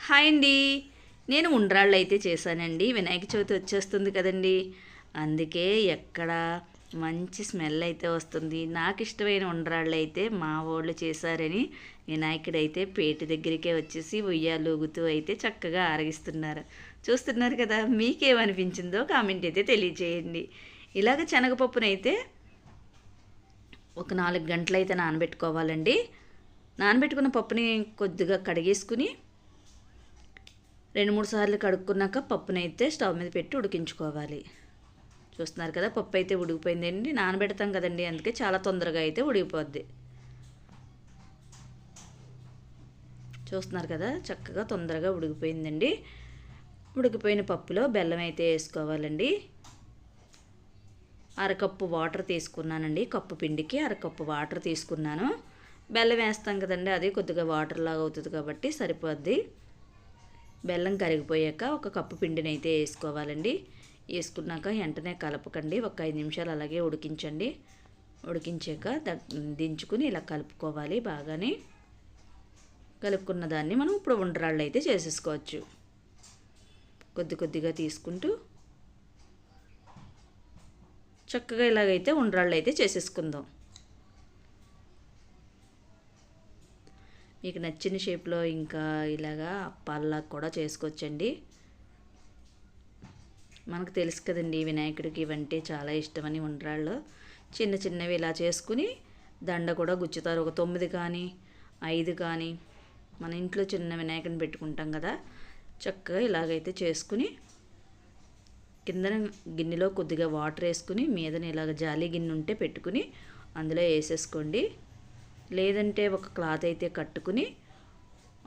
Hi అండి. నేను ఉండ్రాళ్ళు అయితే చేశానండి. వినాయక చవితి వచ్చేస్తుంది కదండి, అందుకే ఎక్కడ మంచి స్మెల్ అయితే వస్తుంది. నాకు ఇష్టమైన ఉండ్రాళ్ళు అయితే మా వాళ్ళు చేశారని వినాయకుడైతే పేట దగ్గరికే వచ్చేసి ఉయ్యాలూగుతూ అయితే చక్కగా ఆరగిస్తున్నారు. చూస్తున్నారు కదా, మీకేమనిపించిందో కామెంట్ అయితే తెలియజేయండి. ఇలాగ శనగపప్పునైతే ఒక 4 గంటలు అయితే నానబెట్టుకోవాలండి. నానబెట్టుకున్న పప్పుని కొద్దిగా కడిగేసుకుని 2-3 సార్లు కడుక్కున్నాక పప్పునైతే స్టవ్ మీద పెట్టి ఉడికించుకోవాలి. చూస్తున్నారు కదా, పప్పు అయితే ఉడికిపోయిందండి. నానబెడతాం కదండి, అందుకే చాలా తొందరగా అయితే ఉడికిపోద్ది. చూస్తున్నారు కదా, చక్కగా తొందరగా ఉడికిపోయిందండి. ఉడికిపోయిన పప్పులో బెల్లం అయితే వేసుకోవాలండి. అరకప్పు వాటర్ తీసుకున్నానండి. కప్పు పిండికి అరకప్పు వాటర్ తీసుకున్నాను. బెల్లం వేస్తాం కదండి, అది కొద్దిగా వాటర్ లాగా అవుతుంది కాబట్టి సరిపోద్ది. బెల్లం కరిగిపోయాక ఒక కప్పు పిండిని అయితే వేసుకోవాలండి. వేసుకున్నాక వెంటనే కలపకండి, ఒక 5 నిమిషాలు అలాగే ఉడికించండి. ఉడికించాక దించుకుని ఇలా కలుపుకోవాలి. బాగానే కలుపుకున్న దాన్ని మనం ఇప్పుడు ఉండ్రాళ్ళు అయితే చేసేసుకోవచ్చు. కొద్ది కొద్దిగా తీసుకుంటూ చక్కగా ఇలాగైతే ఉండ్రాళ్ళు అయితే చేసేసుకుందాం. మీకు నచ్చిన షేప్లో ఇంకా ఇలాగా అప్పాల్లా కూడా చేసుకోవచ్చండి. మనకు తెలుసు కదండి, వినాయకుడికి ఇవంటే చాలా ఇష్టమని. ఉండ్రాళ్ళు చిన్న చిన్నవి ఇలా చేసుకుని దండ కూడా గుచ్చుతారు. ఒక 9 కానీ 5 కానీ మన ఇంట్లో చిన్న వినాయకుడిని పెట్టుకుంటాం కదా, చక్కగా ఇలాగైతే చేసుకుని కిందన గిన్నెలో కొద్దిగా వాటర్ వేసుకుని మీదన ఇలాగ జాలి గిన్నె ఉంటే పెట్టుకుని అందులో వేసేసుకోండి. లేదంటే ఒక క్లాత్ అయితే కట్టుకుని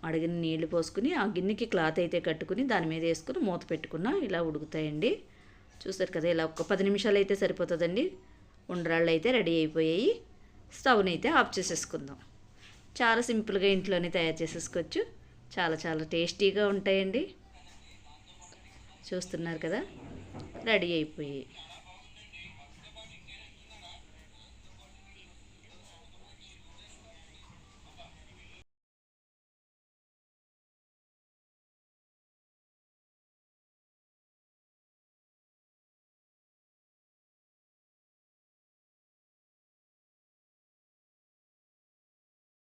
అడిగిన నీళ్లు పోసుకుని ఆ గిన్నెకి క్లాత్ అయితే కట్టుకుని దాని మీద వేసుకుని మూత పెట్టుకున్న ఇలా ఉడుకుతాయండి. చూస్తారు కదా, ఇలా ఒక 10 నిమిషాలు అయితే సరిపోతుందండి. ఉండ్రాళ్ళు అయితే రెడీ అయిపోయాయి. స్టవ్ని అయితే ఆఫ్ చేసేసుకుందాం. చాలా సింపుల్గా ఇంట్లోనే తయారు చేసేసుకోవచ్చు. చాలా చాలా టేస్టీగా ఉంటాయండి. చూస్తున్నారు కదా, రెడీ అయిపోయాయి.